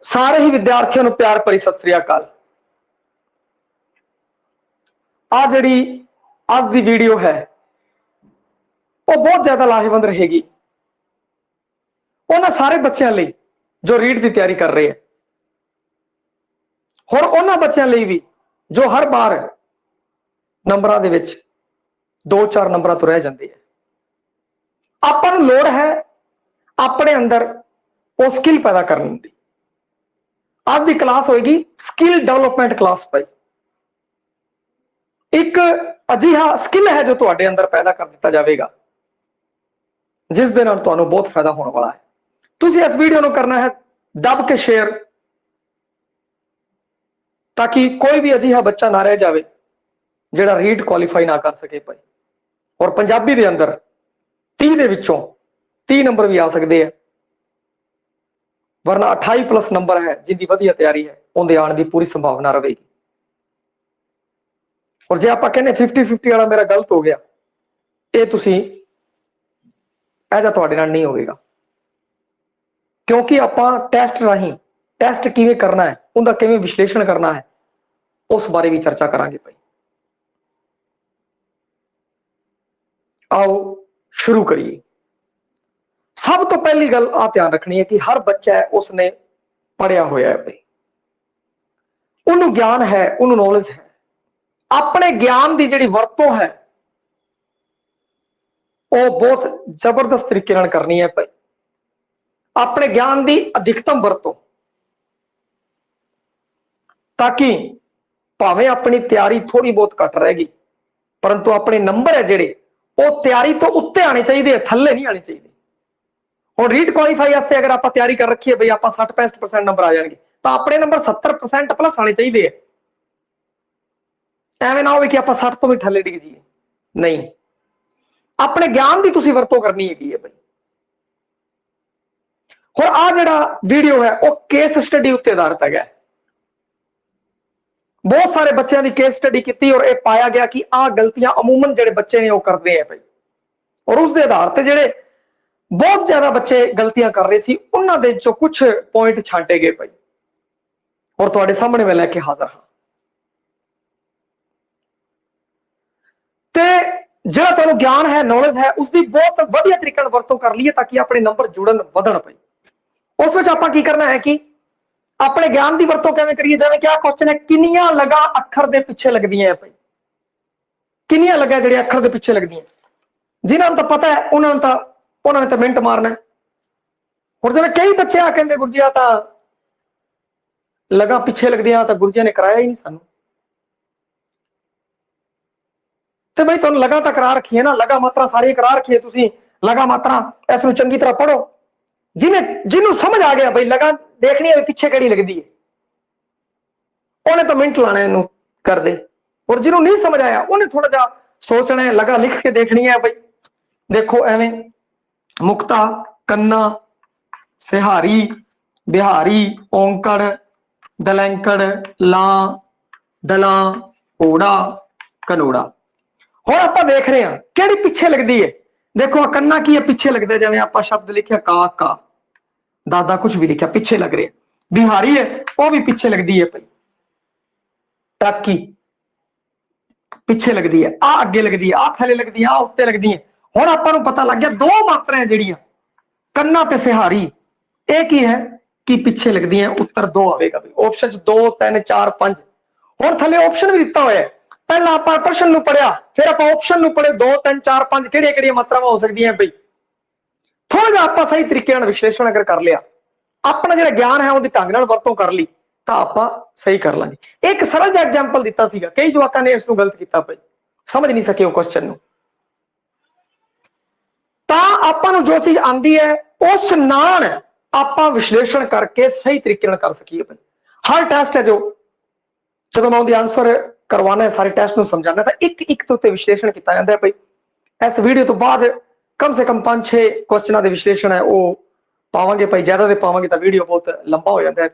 सारे ही विद्यार्थियों ਨੂੰ प्यार भरी सत श्री अकाल। आ जिहड़ी अज दी वीडियो है वो बहुत ज्यादा लाहेवंद रहेगी उन्हां सारे बच्चों लई जो रीट की तैयारी कर रहे हैं और उन्हां बच्चों लई भी जो हर बार नंबरां दे विच 2-4 नंबरां तो रह जाते हैं। आपां नूं लोड़ है अपने अंदर वो स्किल पैदा करने की। आज की क्लास होएगी स्किल डेवलपमेंट क्लास पाई। एक अजिहा स्किल है जो तुहाडे अंदर पैदा कर दिता जाएगा जिस दे नाल तुहानूं बहुत फायदा होने वाला है। तुसीं इस वीडियो नूं करना है दब के शेयर ताकि कोई भी अजिहा बच्चा ना रह जाए जिहड़ा रीट क्वालीफाई ना कर सके भाई। और पंजाबी दे अंदर 30 दे विचों 30 नंबर भी आ सकते हैं, वरना 28+ नंबर है जिनकी वधिया तैयारी है उनके आने की पूरी संभावना रहेगी। और जे आप कहने 50-50 वाला मेरा गलत हो गया, ये तुसी ऐसा तुहाडे नाल नहीं होगा, क्योंकि आपां टेस्ट राही टेस्ट किवें करना है उनका किवें विश्लेषण करना है उस बारे भी चर्चा करांगे भाई। आओ शुरू करिए। सब तो पहली गल आ ध्यान रखनी है कि हर बच्चा है उसने पढ़िया होया है भाई, उन्होंने ज्ञान है, उन्होंने नॉलेज है। अपने ज्ञान की जिहड़ी वरतों है वो बहुत जबरदस्त तरीके नाल करनी है भाई। अपने ज्ञान की अधिकतम वरतों, ताकि भावें अपनी तैयारी थोड़ी बहुत घट रहेगी परंतु अपने नंबर है जिहड़े वो तैयारी तो उत्ते आने चाहिए, थल्ले नहीं आने चाहिए। और रीट क्वालीफाई वास्ते अगर आप तैयारी कर रखी है भाई आप 60-65% नंबर आ जाएंगे तो अपने नंबर 70% प्लस आने चाहिए। एवं ना हो कि आप 60 तो भी थल्ले डिग जाइए, नहीं। अपने ज्ञान की तुसी वरतों करनी है भाई। और आ जिहड़ा वीडियो है वो केस स्टडी उत्ते आधारित है। बहुत सारे बच्चों की केस स्टडी की और यह पाया गया कि आ गलतियां अमूमन जिहड़े बच्चे ने वो करते हैं भाई। और उसके आधार पर जिहड़े बहुत ज्यादा बच्चे गलतियां कर रहे सी उन्हां दे चों कुछ पॉइंट छांटे गए भाई और तुहाडे सामने मैं लैके हाजिर हाँ। ते जिहड़ा तुहानूं ज्ञान है, नॉलेज है, उसकी बहुत वधिया तरीके नाल वरतों कर लीए ताकि अपने नंबर जुड़न वधण भाई। उस विच आपां की करना है कि अपने ज्ञान की वरतों किवें करिए। जिवें क्या क्वेश्चन है, किन्नियां लगा अखर दे पिछे लगदियां है भाई। किन्नियां लगा जिहड़े अखर दे पिछे लगदियां, जिन्हां नूं तां पता है उन्होंने तो मिनट मारना है। और जब कई बच्चे आ कहते गुरु जी आ तां लगा पिछे लगदियां तां गुरु जी ने कराया ही नहीं सानू। तो भाई तुहानूं लगा तां करा रखी है ना, लगा मात्रा सारी करा रखी है, तुसीं लगा मात्रा इसनूं चंगी तरह पढ़ो। जिन्हों समझ आ गया भाई लगा देखनी है पिछे किहड़ी लगदी है उन्हें तो मिनट लाने नूं कर दे। और जिन्हों नहीं समझ आया उन्हें थोड़ा जा सोचना है, लगा लिख के देखनी है भाई। देखो एवें मुक्ता, कन्ना, सिहारी, बिहारी, औंकड़, दलैंकड़, लां, दलां, ओड़ा, कनोड़ा। और आप देख रहे हैं कि पिछे लगती है। देखो कन्ना की है पिछे लगता है, जिवें आप शब्द लिखा का दादा कुछ भी लिखा पिछे लग रहे। बिहारी है वह भी पिछे लगती है भाई। टाकी पिछे लगती है, आ अगे लगती है, आ थले लगती है, आ उत्ते लगती है। हुण आपां नूं पता लग गया दो मात्राएं जिहड़ियां कन्ना ते सिहारी एक ही है कि पिछे लगती है। उत्तर 2 आएगा भाई। ऑप्शन 2, 3, 4, 5 और थले ऑप्शन भी दिता हुआ है। पहला आप प्रश्न नूं पढ़िया फिर आप ऑप्शन नूं पढ़े 2, 3, 4, 5 किहड़ियां मात्रावां हो सकदियां भाई। थोड़ा जिहा आप सही तरीके नाल विश्लेषण अगर कर लिया, अपना जिहड़ा ज्ञान है उहदी ढंग नाल वरतों कर ली तो आप सही कर लांगे। एक सरल जिहा एग्जाम्पल दिता सीगा, कई जवाकां ने इसनूं गलत किया भाई, समझ नहीं सके वो क्वेश्चन नूं। तां आपां नूं जो चीज आंदी है उस नाल आपां विश्लेषण करके सही तरीके नाल कर सकीए भाई। हर टेस्ट है जो जब मैं उनके आंसर करवाना है सारे टेस्ट को समझाना तो एक तो विश्लेषण किया जाता है भाई। इस वीडियो तो बाद कम से कम 5-6 क्वेश्चनों के विश्लेषण है वो पावांगे भाई। ज्यादा दे पावांगे तो वीडियो बहुत लंबा हो जाता है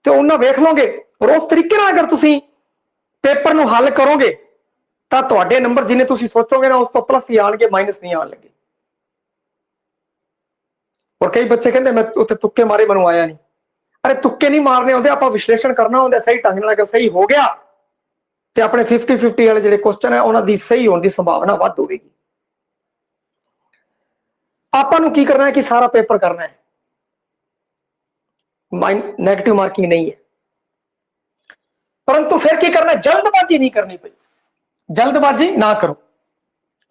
तो उन्हें वेख लोगे। और उस तरीके अगर तुसी पेपर नूं हल करोगे तो तुहाडे नंबर जिन्हें तुसी सोचोगे ना उस तो प्लस ही आएंगे, माइनस नहीं आने लगे। और कई बच्चे कहते मैं उत्ते तुक्के मारे मैनूं आया नहीं। अरे तुक्के नहीं मारने होंगे, आप विश्लेषण करना होंगे सही ढंग नाल। अगर सही हो गया तो अपने 50-50 वाले जो क्वेश्चन है उन्होंने सही होने की संभावना वध होगी। आपको की करना है कि सारा पेपर करना है, नेगेटिव मार्किंग नहीं है। परंतु फिर की करना है, जल्दबाजी नहीं करनी पई, जल्दबाजी ना करो।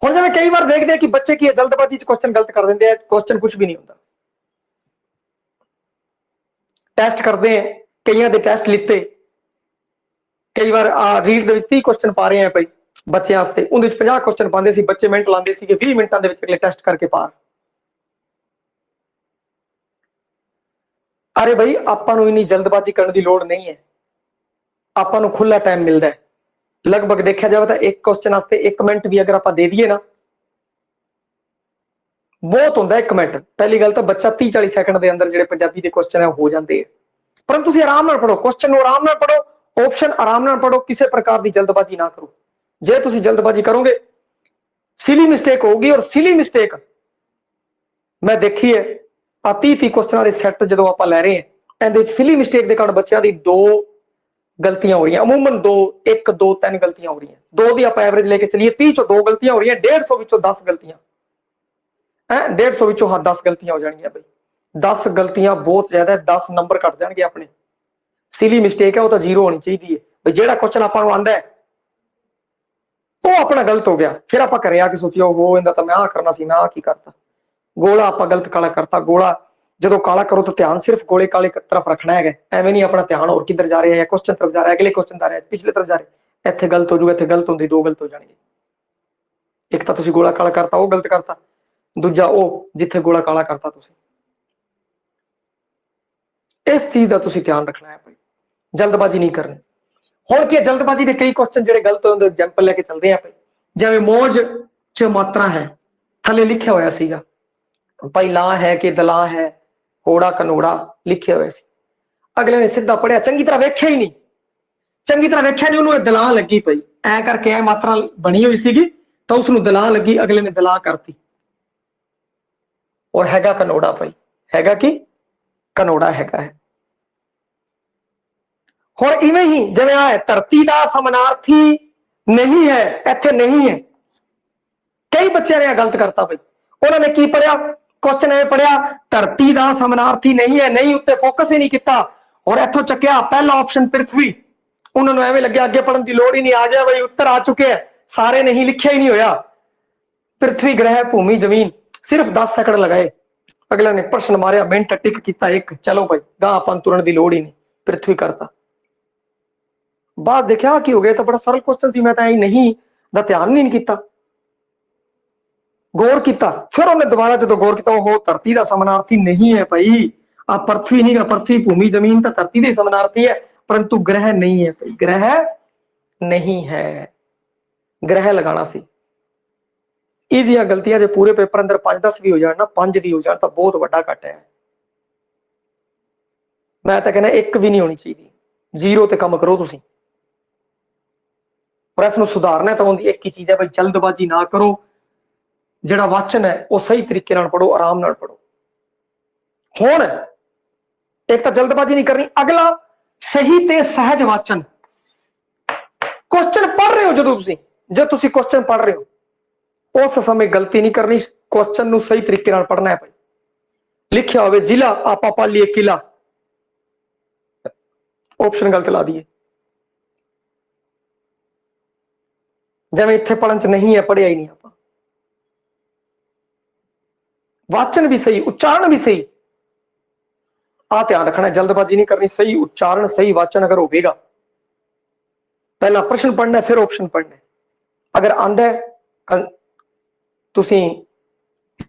हम जब कई बार देखते हैं कि बच्चे की जल्दबाजी क्वेश्चन गलत कर देते हैं, क्वेश्चन कुछ भी नहीं होता। टेस्ट करते हैं, कई दे टेस्ट लिते, कई बार रीड के 30 क्वेश्चन पा रहे हैं भाई बच्चों वास्ते, उन 50 क्वेश्चन पाते सी, बच्चे मिनट लाते सी 20 मिनटों के अगले टेस्ट करके पार। अरे भाई आपको इन्नी जल्दबाजी करने की लोड़ नहीं है, आपको खुला टाइम मिलता है। लगभग देखा जाए तो एक क्वेश्चन वास्ते 1 मिनट भी अगर आप दे दिए ना बहुत होंगे 1 मिनट। पहली गल तो बच्चा 30-40 सैकंड के अंदर जो पंजाबी के क्वेश्चन है हो जाते हैं। परंतु तुम आराम नाल पढ़ो, क्वेश्चन आराम नाल पढ़ो, ऑप्शन आराम नाल पढ़ो, किसी प्रकार की जल्दबाजी ना करो। जे तुम जल्दबाजी करोगे सिली मिस्टेक होगी। और सिली मिस्टेक मैं देखी है 30-30 क्वेश्चन के सैट जो आप लै रहे हैं, एंड सिली मिस्टेक के कारण बच्चों की 2 गलतियां हो रही हैं, अमूमन 2, 1, 2, 3 गलतियां हो रही हैं। 2 की आप एवरेज लेके चलिए, 30 चो 2 गलतियां हो रही हैं, 150 विचों 10 गलतियां है, 150 विचों हाँ 10 गलतियां हो जाएंगी भाई। 10 गलतियां बहुत ज्यादा है, 10 नंबर कट जाएंगे अपने। सिली मिस्टेक है वो तो 0 होनी चाहिए है भाई। जो क्वेश्चन आपको आंदा है वो अपना गलत हो गया, फिर आप घरे आके सोचियो वो इंदा तो मैं आ करना सी, मैं आ की करता, गोला आप गलत काला करता। गोला जो काला करो तो ध्यान सिर्फ गोले काले तरफ रखना है, एवं नहीं अपना ध्यान और किधर जा रहा है, क्वेश्चन तरफ जा रहा है, अगले क्वेश्चन जा रहा है, पिछले तरफ जा रहा है। इतने गलत हो जाएगा, इतने गलत होंगे 2 गलत हो जाएंगे। एक तो गोला काला करता वो गलत करता, दूजा वो जिथे गोला काला करता। इस चीज का ध्यान रखना है भाई, जल्दबाजी नहीं करनी। हुण की जल्दबाजी के कई क्वेश्चन जो गलत होंगे एग्जाम्पल लेके चलते हैं भाई। जिवें मौज च मात्रा है, थले लिखा होया सीगा भाई, ला है कि दला है, होड़ा कनोड़ा लिखे हुए सी। अगले ने सीधा पढ़िया, चंगी तरह वेख्या ही नहीं, चंगी तरह वेख्या नहीं, उन्होंने दला लगी पई, ऐ करके ऐ मात्रा बनी हुई सीगी तो उसनूं दला लगी, अगले ने दला करती और हैगा कनोड़ा भाई, हैगा कि कनोड़ा हैगा है। और इवें ही जिवें आ है धरती का समानार्थी नहीं है, इत्थे नहीं है। कई बच्चों ने गलत करता भाई, उन्होंने की पढ़िया क्वेश्चन ए पढ़िया धरती का समानार्थी नहीं है, नहीं उत्ते फोकस ही नहीं किया और इथों चक्या पहला ऑप्शन पृथ्वी। उन्होंने एवं लगे अगे पढ़ने की लोड़ ही नहीं, आ गया भाई उत्तर आ चुके हैं सारे, नहीं लिखा ही नहीं होया। पृथ्वी ग्रह भूमि जमीन, सिर्फ 10 सेकंड लगाए, अगले ने प्रश्न मारिया मिनट टिक किया एक, चलो भाई गां अपन तुरन की लोड़ ही नहीं, पृथ्वी करता। बाद देखा कि हो गया, तो बड़ा सरल क्वेश्चन सी, मैं नहीं दा ध्यान नहीं किया, गौर किया, फिर उन्हें दोबारा जो गौर किया वो धरती का समानार्थी नहीं है भाई, आ पृथ्वी नहीं, पृथ्वी भूमि जमीन तो धरती का समानार्थी है, परंतु ग्रह नहीं है भाई, ग्रह नहीं है, ग्रह लगाना सी। ये गलतियां जो पूरे पेपर अंदर 5-10 भी हो जाए ना, 5 भी हो जाए तो बहुत बड़ा घट है। मैं तो कहना 1 भी नहीं होनी चाहिए, 0 ते कम करो तुसी। और इसमें सुधारना है तो उनकी एक ही चीज है भाई, जल्दबाजी ना करो, जिहड़ा वाचन है वो सही तरीके नाल पढ़ो, आराम नाल पढ़ो। हुण एक तो जल्दबाजी नहीं करनी, अगला सही ते सहज वाचन। क्वेश्चन पढ़ रहे हो जो तुसी क्वेश्चन पढ़ रहे हो उस समय गलती नहीं करनी, क्वेश्चन नूं सही तरीके नाल पढ़ना है भाई। लिखिया होवे जिला, आपा पढ़ लिए किला, ऑप्शन गलत ला दिए, जिवें इत्थे पढ़न च नहीं है, पढ़िया ही नहीं आप। वाचन भी सही, उच्चारण भी सही, आ ध्यान रखना है, जल्दबाजी नहीं करनी, सही उच्चारण सही वाचन अगर होगा, पहला प्रश्न पढ़ना है फिर ऑप्शन पढ़ना है। अगर आंदा है तुसी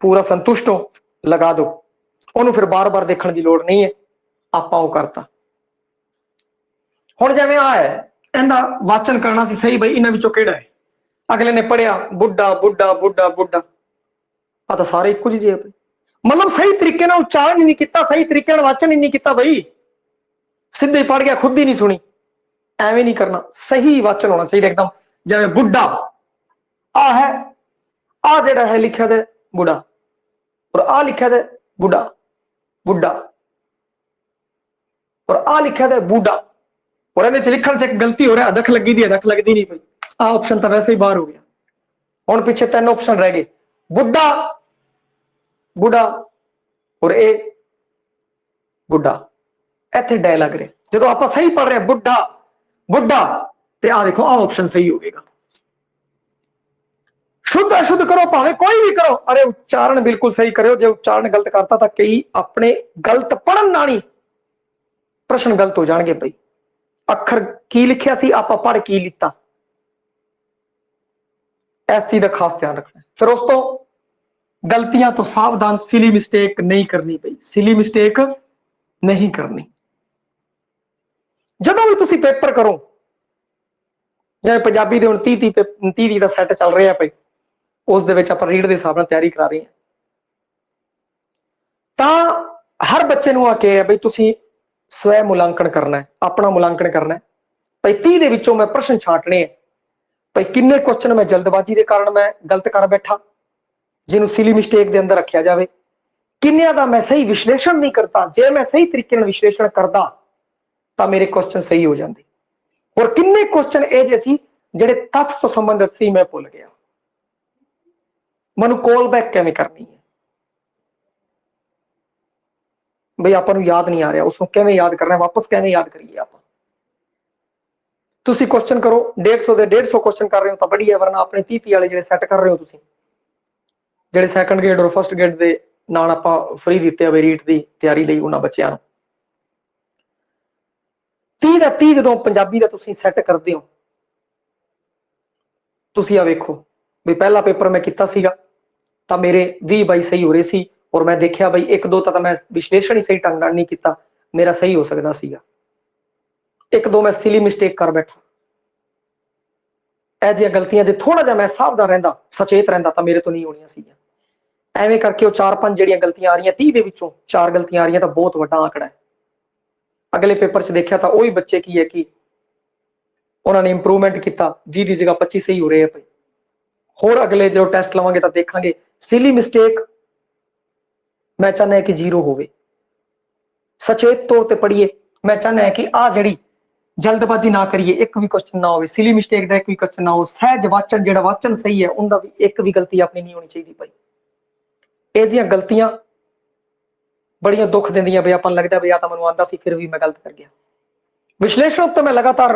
पूरा संतुष्ट हो, लगा दो, उन्होंने फिर बार बार देखने की लोड़ नहीं है, आपा वो करता। हुण जिवें आ है इहदा वाचन करना सी सही भाई, इन्हां विचों किहड़ा है, अगले ने पढ़िया बुढ़ा बुढ़ा बुढ़ा बुढ़ा, आ तो सारे इक्को जी है, मतलब सही तरीके नाल उच्चारण ही नहीं किया, सही तरीके नाल वाचन ही नहीं किया भाई, सीधे पढ़ गया, खुद ही नहीं सुनी। एवं नहीं करना, सही वाचन होना चाहिए एकदम। जिवें बुढ़ा आ है, आ जेड़ा है लिखा है बुढ़ा, और आ लिखा है बुढ़ा, बुढ़ा और आ लिखा था बूढ़ा, और ਇਹਦੇ ਚ ਲਿਖਣ ਚ ਇੱਕ ਗਲਤੀ ਹੋ ਰਿਹਾ, ਅਦਖ ਲੱਗੀ ਦੀ ਅਦਖ ਲੱਗਦੀ ਨਹੀਂ ਪਈ। ਆ ਆਪਸ਼ਨ ਤਾਂ ਵੈਸੇ ਹੀ ਬਾਹਰ ਹੋ ਗਿਆ। ਹੁਣ ਪਿੱਛੇ 3 ਆਪਸ਼ਨ ਰਹਿ ਗਏ, ਬੁੱਢਾ, ਬੁੱਢਾ और ए बुढ़ा। इत्थे डै लग रहे, जो आप सही पढ़ रहे बुढ़ा बुढ़ा, ते आ देखो आ ऑप्शन सही हो गएगा। शुद्ध अशुद्ध करो भावे कोई भी करो, अरे उच्चारण बिल्कुल सही करो। जो उच्चारण गलत करता तो कई अपने गलत पढ़न नाल ही प्रश्न गलत हो जाएंगे। भाई अखर की लिखिया सी, आप पढ़ की लिता, इस चीज का खास ध्यान रखना। फिर उस तो गलतियां तो सावधान, सिली मिस्टेक नहीं करनी। भाई सिली मिस्टेक नहीं करनी। जदों भी तुसी पेपर करो, जिवें पंजाबी दे हुण 30 दा सैट चल रहा भाई, उस दे विच आपां रीड दे हिसाब नाल तैयारी करा रहे हैं, तां हर बच्चे नूं आके है भाई तुसी स्वै मुलांकन करना है, अपना मुलांकन करना है। भाई 30 दे विचों मैं प्रश्न छांटने हैं, भाई किन्ने क्वेश्चन मैं जल्दबाजी के कारण मैं गलत कर बैठा, जिन्हों सिली मिस्टेक के अंदर रखा जाए, किन्निया दा मैं सही विश्लेषण नहीं करता। जे मैं सही तरीके विश्लेषण करता तो मेरे क्वेश्चन सही हो जाते, और किन्ने क्वेश्चन ये सी जिहड़े तथ्य तो संबंधित सी मैं भुल गया, मैनू कॉल बैक किवें करनी है, भाई आपां नूं याद नहीं आ रहा, उसको किवें याद करना, वापस किवें याद करिए। आप तुसीं क्वेश्चन करो 150 के 150 क्वेश्चन कर रहे हो तो बढ़िया, वरना अपने 30 वाले जिहड़े सैट कर रहे हो तुसीं, ਜਿਹੜੇ ਸੈਕੰਡ ਗ੍ਰੇਡ और फस्ट ग्रेड ਦੇ ਨਾਲ ਆਪਾਂ ਫ੍ਰੀ ਦਿੱਤੇ ਆ ਬਈ ਰੀਟ ਦੀ ਤਿਆਰੀ ਲਈ ਉਹਨਾਂ ਬੱਚਿਆਂ ਨੂੰ। 30 ਦਾ 30 ਜਦੋਂ ਪੰਜਾਬੀ ਦਾ ਤੁਸੀਂ ਸੈੱਟ ਕਰਦੇ ਹੋ, ਤੁਸੀਂ ਆ ਵੇਖੋ ਵੀ ਪਹਿਲਾ ਪੇਪਰ ਮੈਂ ਕੀਤਾ ਸੀਗਾ ਤਾਂ ਮੇਰੇ 20-22 ਸਹੀ ਹੋ ਰਹੇ ਸੀ, ਔਰ ਮੈਂ ਦੇਖਿਆ ਬਈ 1-2 ਤਾਂ ਮੈਂ ਵਿਸ਼ਲੇਸ਼ਣ ਹੀ ਸਹੀ ਢੰਗ ਨਾਲ ਨਹੀਂ ਕੀਤਾ, ਮੇਰਾ ਸਹੀ ਹੋ ਸਕਦਾ ਸੀਗਾ। 1-2 मैं सिली मिस्टेक कर बैठा। ਇਹ ਜਿਹੀਆਂ गलतियां जे थोड़ा जिहा मैं सावधान रहंदा, सचेत रहंदा ਤਾਂ ਮੇਰੇ ਤੋਂ नहीं होणीਆਂ ਸੀਗੀਆਂ। ਐਵੇਂ ਕਰਕੇ ਉਹ 4-5 ਜਿਹੜੀਆਂ ਗਲਤੀਆਂ ਆ ਰਹੀਆਂ, 30 ਦੇ ਵਿੱਚੋਂ 4 ਗਲਤੀਆਂ ਆ ਰਹੀਆਂ ਤਾਂ ਬਹੁਤ ਵੱਡਾ ਆંકੜਾ ਹੈ। ਅਗਲੇ ਪੇਪਰ 'ਚ ਦੇਖਿਆ ਤਾਂ ਉਹੀ ਬੱਚੇ ਕੀ ਹੈ ਕਿ ਉਹਨਾਂ ਨੇ ਇੰਪਰੂਵਮੈਂਟ ਕੀਤਾ, 20 ਦੀ ਜਗ੍ਹਾ 25 ਸਹੀ ਹੋ ਰਹੇ ਆ ਭਾਈ। ਹੋਰ ਅਗਲੇ ਜੋ ਟੈਸਟ ਲਵਾਂਗੇ ਤਾਂ ਦੇਖਾਂਗੇ ਸਿਲੀ ਮਿਸਟੇਕ ਮੈਂ ਚਾਹੁੰਦਾ ਕਿ 0 ਹੋਵੇ। सचेत तौर पर पढ़िए, मैं चाहना है कि आ जी जल्दबाजी ना करिए, एक भी क्वेश्चन ना हो, सिली मिस्टेक का एक भी क्वेश्चन ना हो, सहज वाचन जो वाचन सही है उनका भी एक भी गलती अपनी नहीं होनी चाहिए भाई। ਇਹ ਜਿਹੀਆਂ गलतियां बड़िया दुख देंदियां भी, अपन लगता भी या तो मैं आंदा सी फिर भी मैं गलत कर गया। विश्लेषण तो मैं लगातार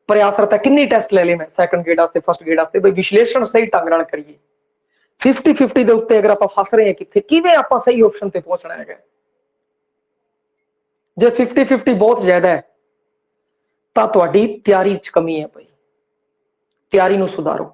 प्रयासरत है, किन्नी टेस्ट ले ली मैं सैकंड ग्रेड वास्ते फस्ट ग्रेड वास्ते, भाई विश्लेषण सही ढंग नाल करिए। 50-50 ਦੇ ਉੱਤੇ अगर आप फस रहे हैं कितने किवें आप सही ऑप्शन ते पहुंचना है। जे 50-50 बहुत ज्यादा है तो तुहाडी तैयारी च कमी है भाई, तैयारी नूं सुधारो।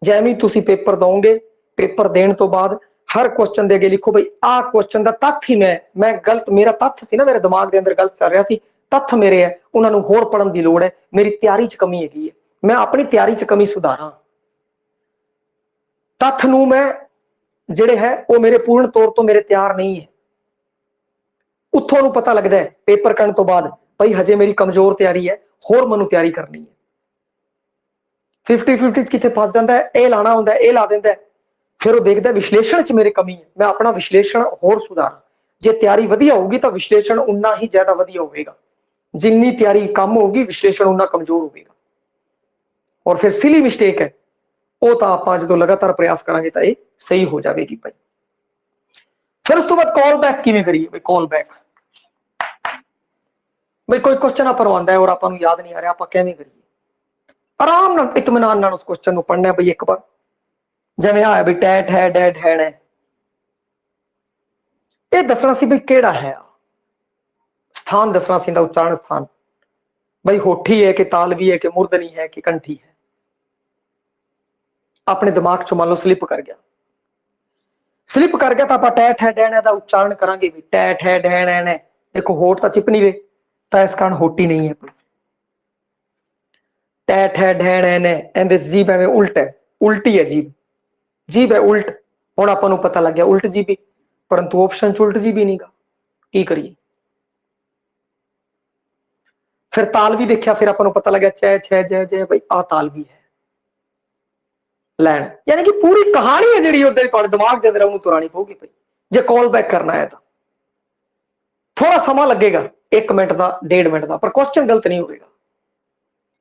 जैਵੇਂ तुसीं पेपर दोगे, पेपर देने तो बाद हर क्वेश्चन दे अगे लिखो भाई आ क्वेश्चन दा तथ्य ही मैं गलत, मेरा तथ्य सी ना, मेरे दिमाग के अंदर गलत चल रहा सी, तथ्य मेरे है, उन्होंने होर पढ़न की लोड़ है, मेरी तैयारी च कमी हैगी है, मैं अपनी तैयारी च कमी सुधारा। तथ्य नूं मैं जिहड़े है वो मेरे पूर्ण तौर तो मेरे तैयार नहीं है, उत्थों नूं पता लगता है पेपर करने तो बाद भाई हजे मेरी कमजोर तैयारी है, होर मैनूं तैयारी करनी है। 50-50 कितने फस जाता है, ये लाना होंदा है, ये ला देंदा है, फिर वो देखता है विश्लेषण च मेरी कमी है, मैं अपना विश्लेषण होर सुधार। जे तैयारी वधिया होगी तो विश्लेषण उन्ना ही ज्यादा वधिया होगा, जिन्नी तैयारी कम होगी विश्लेषण उन्ना कमजोर होगा। और फिर सिली मिस्टेक है वो तो आप जो लगातार प्रयास करांगे तो ये सही हो जाएगी भाई। फिर उस तो बाद कॉल बैक किवें करिए भाई। कॉल बैक भाई कोई क्वेश्चन आप आंदा है और आपको याद नहीं आ रहा, आप किवें करिए? आराम नाल इत्मीनान नाल उस क्वेश्चन नूं पढ़ना है भाई। एक बार जिवें आ भी टैट है डैड है ये दसना सी भाई केड़ा है, स्थान दसना सी, उच्चारण स्थान भाई होठी है कि तालवी है कि मुर्दनी है कि कंठी है। अपने दिमाग चो मान लो स्लिप कर गया, स्लिप कर गया तो आप टैट है डैन है का उच्चारण करांगे भी टैट है डैन है। देखो होठ तो चिप नहीं रहे तो इस कारण होटी नहीं है। टैट है डैन है, एंदे जीभ एवं उल्ट है, उल्टी है जीभ, जीभ है उल्ट। हुण आपां नूं पता लग गया उल्ट जीभी, परंतु ऑप्शन च उल्ट जीभी नहीं गा, की करिए? फिर तालवी देखिया, फिर आपां नूं पता लग गया छे छे जय जय भाई आ तालवी है लैन। यानी कि पूरी कहानी है जिहड़ी उहदे तुहाडे दिमाग दे अंदर उहनूं तुरानी पऊगी भाई जे कॉल बैक करना है तो। थोड़ा समा लगेगा, 1 मिनट का 1.5 मिनट का, पर क्वेश्चन गलत नहीं होगा।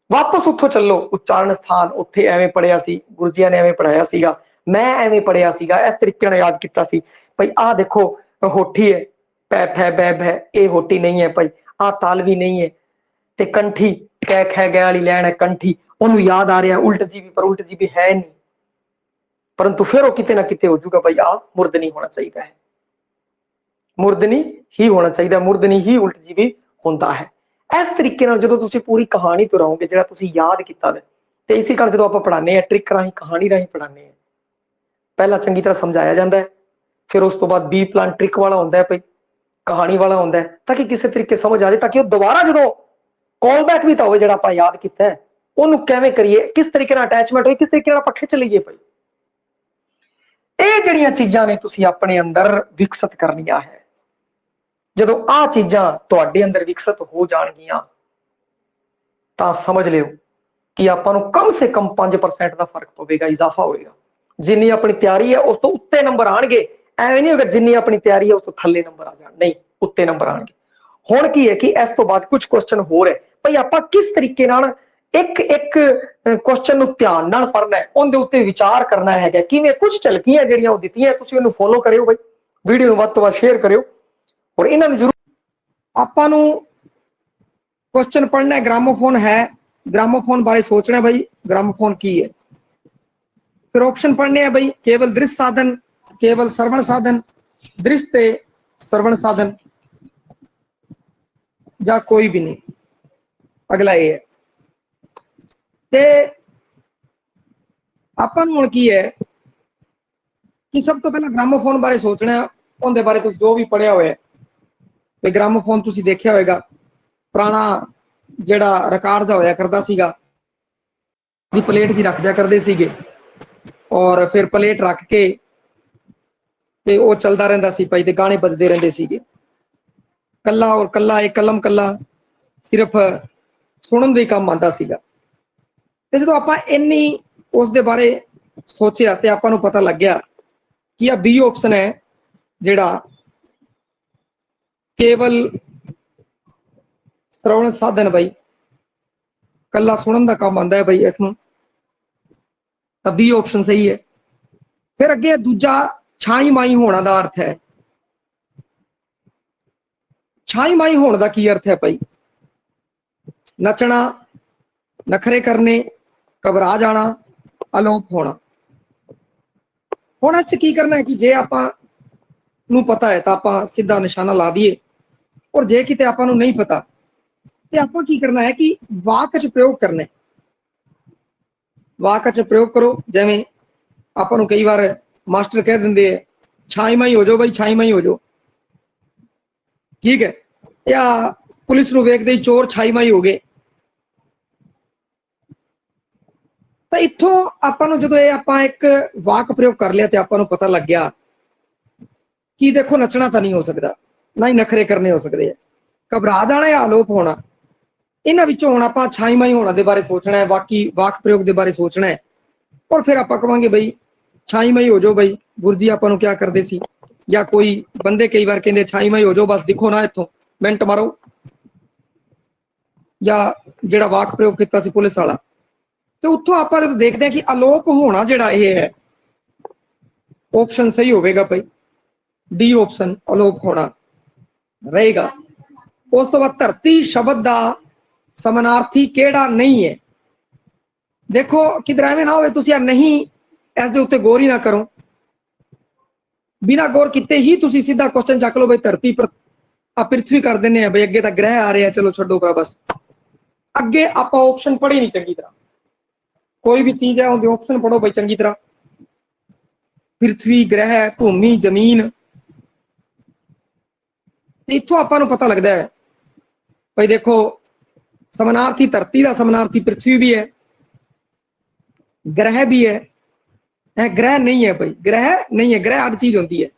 वापस उतो चलो, उच्चारण स्थान उत्थे एवें पढ़िया सी, गुरुजिया ने एवें पढ़ाया सीगा, मैं एवें पढ़िया सीगा, इस तरीके नाल याद किया सी। भाई आ देखो होठी है, पै फै बै भै, ये होठी नहीं है भाई, आ तालवी नहीं है, ते कंठी कै खै गै वाली लैन है कंठी, ओनू याद आ रहा उल्ट जीवी, पर उल्ट जीवी है नहीं, परंतु फिर वो किते ना किते हो जाऊगा भाई आ मूर्धनी होना चाहिए है, मूर्धनी ही होना चाहिए, मूर्धनी ही उल्ट जीवी होता है। इस तरीके नाल जदों तुसीं पूरी कहानी तो रहोगे, जिहड़ा तुसीं याद कीता है, ते इसी कारण जदों आपां पढ़ाने हैं ट्रिक राही, कहानी राही पढ़ाने हैं, पहला चंगी तरह समझाया जाता है, फिर उस तो बाद बी प्लान ट्रिक वाला होता है, भाई कहानी वाला होता है, ताकि किसी तरीके समझ आ जाए, ताकि वो दोबारा जो कॉल बैक भी तो हो, जो आप याद किया है उन्होंने कैवें करिए, किस तरीके अटैचमेंट हो, किस तरीके पक्के चलीए। भाई ये जड़ियां चीजां ने तुसीं अपने अंदर विकसित करनियां है, जदों आ चीजां तुहाडे अंदर विकसित हो जाणगियां तां समझ लिओ कि आपां नूं कम से कम 5% का फर्क पवेगा, इजाफा होएगा। जिन्नी अपनी तैयारी है उस तो उत्ते नंबर आएंगे, एवें नहीं होगा जिन्नी अपनी तैयारी है उस तो थल्ले नंबर आ जाण, नहीं उत्ते नंबर आएंगे। हुण की है कि इस तो बाद कुछ क्वेश्चन होर है, भाई आपां किस तरीके नाल एक एक क्वेश्चन नूं ध्यान नाल पढ़ना है, उहदे उत्ते विचार करना है, किवें कुछ झलकियां जिहड़ियां दित्तियां, तुसीं उहनूं फॉलो करियो, भाई वीडियो नूं वध तों वध शेयर करियो, और इन्हां नूं जरूर आपां नूं क्वेश्चन पढ़ना है। ग्रामोफोन है, ग्रामोफोन बारे सोचना है, भाई ग्रामोफोन की है, फिर ऑप्शन पढ़ने हैं, भाई केवल दृश्य साधन, केवल श्रवण साधन, दृश्य श्रवण साधन, या कोई भी नहीं। अगला ये है ते आपां नूं हुण की है कि सब तो पहला ग्रामोफोन बारे सोचना है, उहदे बारे तुसीं जो भी पढ़िया होया, भाई ग्रामोफोन तुसीं देखिया होएगा, पुराना जिहड़ा रिकॉर्ड जा होया करदा सीगा, दी प्लेट जी रख दिया करदे सीगे, और फिर प्लेट रख के ते वो चलदा रहिंदा सी भाई, ते गाने बजदे रहिंदे सीगे, कल्ला और कल्ला एक कलम कल्ला सिर्फ सुनन दे काम आंदा सीगा। ते जदों आपां इन्नी उस दे बारे सोचिया ते आपां नूं पता लग गया कि आ बी ऑप्शन है, जिहड़ा केवल श्रवण साधन, भाई कल्ला सुनन दा काम आंदा है, भाई इसनूं तां बी ऑप्शन सही है। फिर अगे दूजा छाई माई होना दा अर्थ है, छाई माई होने का की अर्थ है, भाई नचना, नखरे करने, घबरा जाना, अलोप होना। हुण इस की करना है कि जे आपां नूं पता है तो आपां सीधा निशाना ला दिए, और जे किते आपां नूं नहीं पता तो आपां की करना है कि वाक च प्रयोग करना है। वाक च प्रयोग करो, जिवें आपां नूं कई बार मास्टर कह दिंदे है छाई माई हो जाओ, भाई छाई माई हो जाओ, ठीक है, या पुलिस नूं वेखदे ही चोर छाई माई हो गए। तो इत्थों आपां नूं जदों आपां एक वाक प्रयोग कर लिया तो आपां नूं पता लग गया कि देखो नचना तो नहीं हो सकता, ना ही नखरे करने हो सकते हैं, घबरा जाना या आलोप होना, इन्हां विचों हुण आपां छाई माई होना दे बारे सोचना है, बाकी वाक प्रयोग दे बारे सोचना है, और फिर आपां कहांगे भाई छाई माई हो जाओ, भाई गुरजी आपां नूं क्या करदे सी, या कोई बंदे कई बार कहंदे छाई माई हो जाओ, बस दिखो ना इत्थों मिंट मारो, या जिहड़ा वाक प्रयोग किया सी पुलिस वाला। तो उत्थों आपां देखते हैं कि अलोप होना जिहड़ा ये है ऑप्शन सही होगा, भाई डी ऑप्शन अलोप होना रहेगा। उस तो बाद धरती शब्द का समानार्थी केड़ा नहीं है, देखो किधर एवें ना हो तुसीं नहीं इस दे उत्ते गौर ही ना करो, बिना गौर किते ही तुसीं सीधा क्वेश्चन चक लो, भाई धरती पर पृथ्वी कर देने, भाई अगे तक ग्रह आ रहे हैं, चलो छड्डो परा, बस अगे आपां ऑप्शन पढ़े नहीं चंगी तरह, कोई भी चीज है उनके ऑप्शन पढ़ो भाई चंगी तरह, पृथ्वी, ग्रह, भूमि, जमीन, इत्थों आपां नूं पता लगता है भाई देखो समानार्थी धरती का समानार्थी पृथ्वी भी है, ग्रह भी है, ग्रह नहीं है, भाई ग्रह नहीं है, ग्रह हर चीज होती है,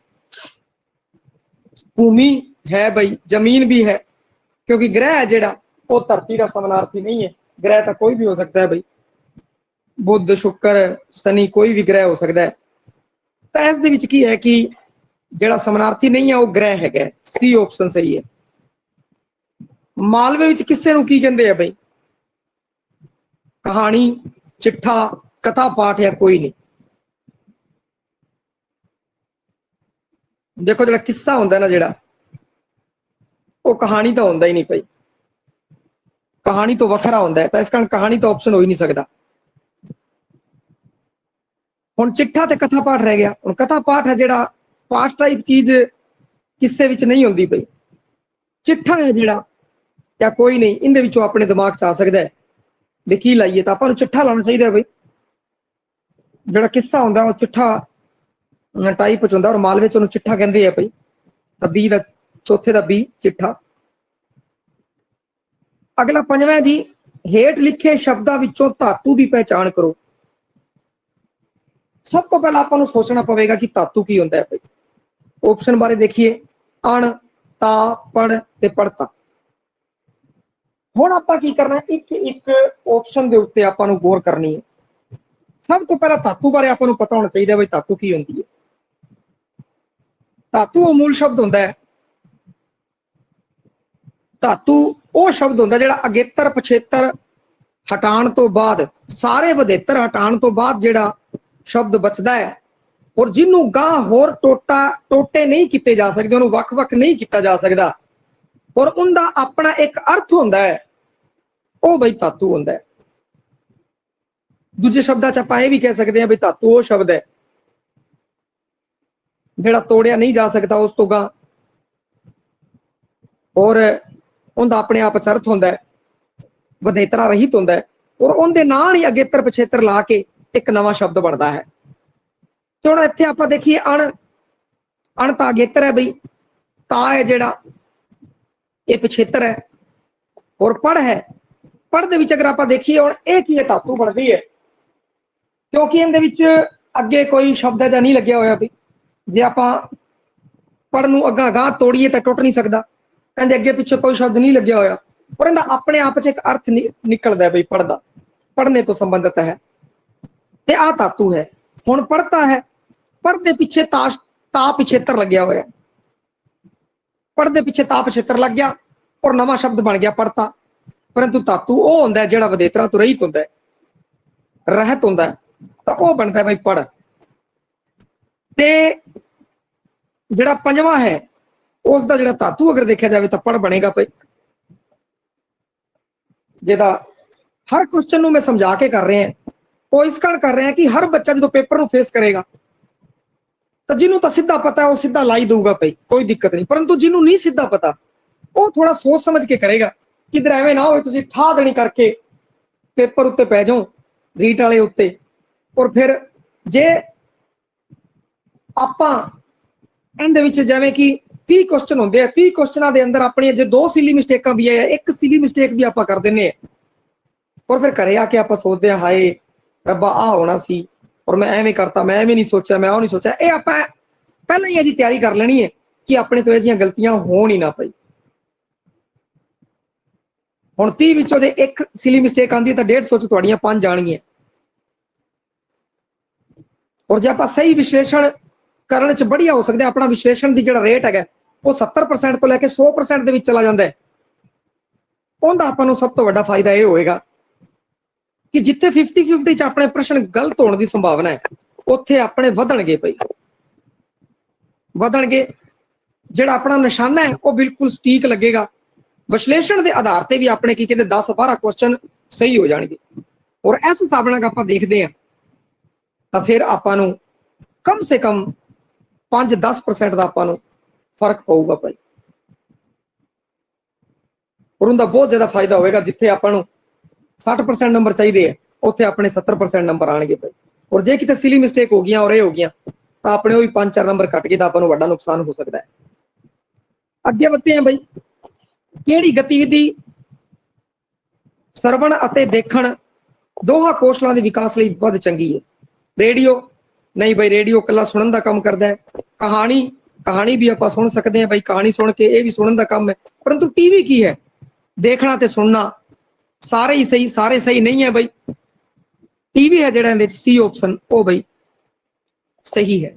भूमि है, भाई जमीन भी है, क्योंकि ग्रह है जिहड़ा वो धरती का समानार्थी नहीं है, ग्रह तो कोई भी हो सकता है, भाई बुध, शुक्र, शनि, कोई भी ग्रह हो सकता है। तो इस दे विच की है कि जिहड़ा समानार्थी नहीं है वो ग्रह है, सी ऑप्शन सही है। ਮਾਲਵੇ ਵਿੱਚ ਕਿਸੇ ਨੂੰ ਕੀ ਕਹਿੰਦੇ ਆ ਬਈ? ਕਹਾਣੀ, ਚਿੱਠਾ, ਕਥਾ ਪਾਠ ਜਾਂ ਕੋਈ ਨਹੀਂ। ਦੇਖੋ ਜਿਹੜਾ ਕਿੱਸਾ ਹੁੰਦਾ ਨਾ, ਜਿਹੜਾ ਉਹ ਕਹਾਣੀ ਤਾਂ ਹੁੰਦਾ ਹੀ ਨਹੀਂ ਭਾਈ, ਕਹਾਣੀ ਤੋਂ ਵੱਖਰਾ ਹੁੰਦਾ ਹੈ, ਤਾਂ ਇਸ ਕਾਰਨ ਕਹਾਣੀ ਤਾਂ ਆਪਸ਼ਨ ਹੋ ਹੀ ਨਹੀਂ ਸਕਦਾ। ਹੁਣ ਚਿੱਠਾ ਤੇ ਕਥਾ ਪਾਠ ਰਹਿ ਗਿਆ। ਹੁਣ ਕਥਾ ਪਾਠ ਹੈ ਜਿਹੜਾ ਪਾਠ ਟਾਈਪ ਚੀਜ਼ ਕਿਸੇ ਵਿੱਚ ਨਹੀਂ ਹੁੰਦੀ ਪਈ। ਚਿੱਠਾ ਹੈ ਜਿਹੜਾ ਜਾਂ ਕੋਈ ਨਹੀਂ, ਇਹਦੇ ਵਿੱਚੋਂ ਆਪਣੇ ਦਿਮਾਗ 'ਚ ਆ ਸਕਦਾ ਹੈ ਵੀ ਕੀ ਲਾਈਏ, ਤਾਂ ਆਪਾਂ ਨੂੰ ਚਿੱਠਾ ਲਾਉਣਾ ਚਾਹੀਦਾ ਬਈ। ਜਿਹੜਾ ਕਿੱਸਾ ਹੁੰਦਾ ਉਹ ਚਿੱਠਾ ਟਾਈਪ 'ਚ ਹੁੰਦਾ, ਔਰ ਮਾਲਵੇ 'ਚ ਉਹਨੂੰ ਚਿੱਠਾ ਕਹਿੰਦੇ ਆ ਬਈ। ਤਾਂ ਬੀ ਦਾ ਚੌਥੇ ਦਾ ਬੀ, ਚਿੱਠਾ। ਅਗਲਾ ਪੰਜਵਾਂ ਜੀ, ਹੇਠ ਲਿਖੇ ਸ਼ਬਦਾਂ ਵਿੱਚੋਂ ਧਾਤੂ ਦੀ ਪਹਿਚਾਣ ਕਰੋ। ਸਭ ਤੋਂ ਪਹਿਲਾਂ ਆਪਾਂ ਨੂੰ ਸੋਚਣਾ ਪਵੇਗਾ ਕਿ ਧਾਤੂ ਕੀ ਹੁੰਦਾ ਹੈ ਭਾਈ। ਆਪਸ਼ਨ ਬਾਰੇ ਦੇਖੀਏ, ਅਣ, ਤਾ, ਪੜ ਤੇ ਪੜਤਾ। ਹੁਣ ਆਪਾਂ ਕੀ ਕਰਨਾ, ਇੱਕ ਇੱਕ ਆਪਸ਼ਨ ਦੇ ਉੱਤੇ ਆਪਾਂ ਨੂੰ ਗੌਰ ਕਰਨੀ ਹੈ। ਸਭ ਤੋਂ ਪਹਿਲਾਂ ਧਾਤੂ ਬਾਰੇ ਆਪਾਂ ਨੂੰ ਪਤਾ ਹੋਣਾ ਚਾਹੀਦਾ ਬਈ ਧਾਤੂ ਕੀ ਹੁੰਦੀ ਹੈ। ਧਾਤੂ ਉਹ ਮੂਲ ਸ਼ਬਦ ਹੁੰਦਾ ਹੈ। ਧਾਤੂ ਉਹ ਸ਼ਬਦ ਹੁੰਦਾ ਜਿਹੜਾ ਅਗੇਤਰ ਪਛੇਤਰ ਹਟਾਉਣ ਤੋਂ ਬਾਅਦ, ਸਾਰੇ ਵਧੇਤਰ ਹਟਾਉਣ ਤੋਂ ਬਾਅਦ ਜਿਹੜਾ ਸ਼ਬਦ ਬਚਦਾ ਹੈ, ਔਰ ਜਿਹਨੂੰ ਗਾਂ ਹੋਰ ਟੋਟੇ ਨਹੀਂ ਕੀਤੇ ਜਾ ਸਕਦੇ, ਉਹਨੂੰ ਵੱਖ-ਵੱਖ ਨਹੀਂ ਕੀਤਾ ਜਾ ਸਕਦਾ, ਔਰ ਉਹਦਾ ਆਪਣਾ ਇੱਕ ਅਰਥ ਹੁੰਦਾ ਹੈ, ਉਹ ਬਈ ਧਾਤੂ ਹੁੰਦਾ ਹੈ। ਦੂਜੇ ਸ਼ਬਦਾਂ 'ਚ ਆਪਾਂ ਇਹ ਵੀ ਕਹਿ ਸਕਦੇ ਹਾਂ ਬਈ ਧਾਤੂ ਉਹ ਸ਼ਬਦ ਹੈ ਜਿਹੜਾ ਤੋੜਿਆ ਨਹੀਂ ਜਾ ਸਕਦਾ ਉਸ ਤੋਂ ਗਾਂ, ਔਰ ਉਹਦਾ ਆਪਣੇ ਆਪ 'ਚ ਅਰਥ ਹੁੰਦਾ ਹੈ, ਵਧੇਤਰਾ ਰਹਿਤ ਹੁੰਦਾ ਹੈ, ਔਰ ਉਹਦੇ ਨਾਲ ਹੀ ਅਗੇਤਰ ਪਛੇਤਰ ਲਾ ਕੇ ਇੱਕ ਨਵਾਂ ਸ਼ਬਦ ਬਣਦਾ ਹੈ। ਤੇ ਹੁਣ ਇੱਥੇ ਆਪਾਂ ਦੇਖੀਏ, ਅਣ, ਅਣ ਤਾਂ ਅਗੇਤਰ ਹੈ ਬਈ, ਤਾ ਹੈ ਜਿਹੜਾ ਇਹ ਪਛੇਤਰ ਹੈ, ਔਰ ਪੜ ਹੈ। ਪੜ ਦੇ ਵਿੱਚ ਅਗਰ ਆਪਾਂ ਦੇਖੀਏ ਹੁਣ ਇਹ ਕੀ ਹੈ, ਧਾਤੂ ਬਣਦੀ ਹੈ, ਕਿਉਂਕਿ ਇਹਦੇ ਵਿੱਚ ਅੱਗੇ ਕੋਈ ਸ਼ਬਦ ਜਾਂ ਨਹੀਂ ਲੱਗਿਆ ਹੋਇਆ ਬਈ। ਜੇ ਆਪਾਂ ਪੜ ਨੂੰ ਅੱਗਾ ਗਾਂ ਤੋੜੀਏ ਤਾਂ ਟੁੱਟ ਨਹੀਂ ਸਕਦਾ, ਇਹਦੇ ਅੱਗੇ ਪਿੱਛੇ ਕੋਈ ਸ਼ਬਦ ਨਹੀਂ ਲੱਗਿਆ ਹੋਇਆ, ਔਰ ਇਹਦਾ ਆਪਣੇ ਆਪ 'ਚ ਇੱਕ ਅਰਥ ਨਿਕਲਦਾ ਬਈ ਪੜਦਾ, ਪੜਨੇ ਤੋਂ ਸੰਬੰਧਿਤ ਹੈ, ਤੇ ਆ ਧਾਤੂ ਹੈ। ਹੁਣ ਪੜਤਾ ਹੈ, ਪੜ ਦੇ ਪਿੱਛੇ ਤਾ ਪਿਛੇਤਰ ਲੱਗਿਆ ਹੋਇਆ, ਪੜ ਦੇ ਪਿੱਛੇ ਤਾ ਪਿਛੇਤਰ ਲੱਗ ਗਿਆ, ਔਰ ਨਵਾਂ ਸ਼ਬਦ ਬਣ ਗਿਆ ਪੜਤਾ। ਪਰੰਤੂ ਧਾਤੂ ਉਹ ਹੁੰਦਾ ਜਿਹੜਾ ਵਧੇਤਰਾਂ ਤੋਂ ਰਹਿਤ ਹੁੰਦਾ ਹੈ, ਰਹਿਤ ਹੁੰਦਾ ਹੈ, ਤਾਂ ਉਹ ਬਣਦਾ ਬਈ ਪੜ। ਤੇ ਜਿਹੜਾ ਪੰਜਵਾਂ ਹੈ ਉਸ ਦਾ ਜਿਹੜਾ ਧਾਤੂ ਅਗਰ ਦੇਖਿਆ ਜਾਵੇ ਤਾਂ ਪੜ ਬਣੇਗਾ ਭਾਈ। ਜਿਹਦਾ ਹਰ ਕੁਐਸਚਨ ਨੂੰ ਮੈਂ ਸਮਝਾ ਕੇ ਕਰ ਰਿਹਾ, ਉਹ ਇਸ ਕਾਰਨ ਕਰ ਰਿਹਾ ਕਿ ਹਰ ਬੱਚਾ ਜਦੋਂ ਪੇਪਰ ਨੂੰ ਫੇਸ ਕਰੇਗਾ ਤਾਂ ਜਿਹਨੂੰ ਤਾਂ ਸਿੱਧਾ ਪਤਾ ਹੈ ਉਹ ਸਿੱਧਾ ਲਾ ਹੀ ਦਊਗਾ ਭਾਈ, ਕੋਈ ਦਿੱਕਤ ਨਹੀਂ। ਪਰੰਤੂ ਜਿਹਨੂੰ ਨਹੀਂ ਸਿੱਧਾ ਪਤਾ ਉਹ ਥੋੜਾ ਸੋਚ ਸਮਝ ਕੇ ਕਰੇਗਾ, ਕਿਧਰ ਐਵੇਂ ਨਾ ਹੋਵੇ ਤੁਸੀਂ ਠਾਹ ਦੇਣੀ ਕਰਕੇ ਪੇਪਰ ਉੱਤੇ ਪੈ ਜਾਓ, ਰੀਟ ਵਾਲੇ ਉੱਤੇ। ਔਰ ਫਿਰ ਜੇ ਆਪਾਂ ਇਹਦੇ ਵਿੱਚ ਜਿਵੇਂ ਕਿ 30 ਕੁਐਸਚਨ ਹੁੰਦੇ ਆ, 30 ਕੁਐਸਚਨਾਂ ਦੇ ਅੰਦਰ ਆਪਣੀਆਂ ਜੇ 2 ਸਿਲੀ ਮਿਸਟੇਕਾਂ ਵੀ ਹੈ, ਇੱਕ ਸਿਲੀ ਮਿਸਟੇਕ ਵੀ ਆਪਾਂ ਕਰ ਦਿੰਨੇ ਆ, ਔਰ ਫਿਰ ਘਰੇ ਆ ਕੇ ਆਪਾਂ ਸੋਚਦੇ ਆ ਹਾਏ ਰੱਬਾ ਆ ਹੋਣਾ ਸੀ, ਔਰ ਮੈਂ ਐਵੇਂ ਕਰਤਾ, ਮੈਂ ਐਵੇਂ ਨਹੀਂ ਸੋਚਿਆ, ਮੈਂ ਉਹ ਨਹੀਂ ਸੋਚਿਆ। ਇਹ ਆਪਾਂ ਪਹਿਲਾਂ ਹੀ ਇਹਦੀ ਤਿਆਰੀ ਕਰ ਲੈਣੀ ਹੈ ਕਿ ਆਪਣੇ ਤੋਂ ਇਹ ਜਿਹੀਆਂ ਗਲਤੀਆਂ ਹੋਣ ਹੀ ਨਾ ਪਈ। ਹੁਣ 30 ਵਿੱਚੋਂ ਜੇ ਇੱਕ ਸਿਲੀ ਮਿਸਟੇਕ ਆਉਂਦੀ ਹੈ ਤਾਂ 150 ਚ ਤੁਹਾਡੀਆਂ 5 ਜਾਣਗੀਆਂ। ਔਰ ਜੇ ਆਪਾਂ ਸਹੀ ਵਿਸ਼ਲੇਸ਼ਣ ਕਰਨ ਚ बढ़िया हो सकता है, अपना विश्लेषण की जो रेट है वो 70% तो लैके 100% ਦੇ ਵਿੱਚ ਚਲਾ ਜਾਂਦਾ ਹੈ। ਉਹਦਾ ਆਪਾਂ ਨੂੰ ਸਭ ਤੋਂ ਵੱਡਾ ਫਾਇਦਾ ਇਹ ਹੋਏਗਾ ਕਿ ਜਿੱਥੇ 50-50 ਚ ਆਪਣੇ ਪ੍ਰਸ਼ਨ ਗਲਤ ਹੋਣ ਦੀ ਸੰਭਾਵਨਾ ਹੈ, ਉੱਥੇ ਆਪਣੇ ਵਧਣਗੇ ਭਾਈ, ਵਧਣਗੇ। ਜਿਹੜਾ ਆਪਣਾ ਨਿਸ਼ਾਨਾ ਹੈ ਉਹ ਬਿਲਕੁਲ ਸਟੀਕ ਲੱਗੇਗਾ। ਵਿਸ਼ਲੇਸ਼ਣ ਦੇ ਆਧਾਰ ਤੇ ਵੀ ਆਪਣੇ ਕੀ ਕਹਿੰਦੇ 10-12 ਕੁਐਸਚਨ ਸਹੀ ਹੋ ਜਾਣਗੇ। ਔਰ ਇਸ ਹਿਸਾਬ ਨਾਲ ਆਪਾਂ ਦੇਖਦੇ ਹਾਂ ਤਾਂ ਫਿਰ ਆਪਾਂ ਨੂੰ ਕਮ ਸੇ ਕਮ 5-10% ਦਾ ਆਪਾਂ ਨੂੰ ਫਰਕ ਪਊਗਾ ਭਾਈ, ਔਰ ਉਹਦਾ ਬਹੁਤ ਜ਼ਿਆਦਾ ਫਾਇਦਾ ਹੋਵੇਗਾ। ਜਿੱਥੇ ਆਪਾਂ ਨੂੰ 60% ਨੰਬਰ ਚਾਹੀਦੇ ਆ ਉੱਥੇ ਆਪਣੇ 70% ਨੰਬਰ ਆਣਗੇ ਭਾਈ। ਔਰ ਜੇ ਕਿਤੇ ਸਿਲੀ ਮਿਸਟੇਕ ਹੋ ਗਈਆਂ ਔਰ ਇਹ ਹੋ ਗਈਆਂ ਤਾਂ ਆਪਣੇ ਉਹ ਵੀ 5-4 ਨੰਬਰ ਘਟ ਗਏ ਤਾਂ ਆਪਾਂ ਨੂੰ ਵੱਡਾ ਨੁਕਸਾਨ ਹੋ ਸਕਦਾ ਹੈ। ਅੱਗੇ ਵਧਦੇ ਹਾਂ ਭਾਈ, ਕਿਹੜੀ ਗਤੀਵਿਧੀ ਸਰਵਣ ਅਤੇ ਦੇਖਣ ਦੋਹਾਂ ਕੌਸ਼ਲਾਂ ਦੇ ਵਿਕਾਸ ਲਈ ਵੱਧ ਚੰਗੀ ਹੈ? ਰੇਡੀਓ नहीं भाई, रेडियो कला सुनन का काम करता है। कहानी भी आप सुन सकते हैं भाई, कहानी सुन के ये भी सुनन का काम है। परंतु टीवी की है, देखना ते सुनना सारे ही सही, सारे सही नहीं है भाई। टीवी है जेड़ा सी ऑप्शन वो भाई सही है।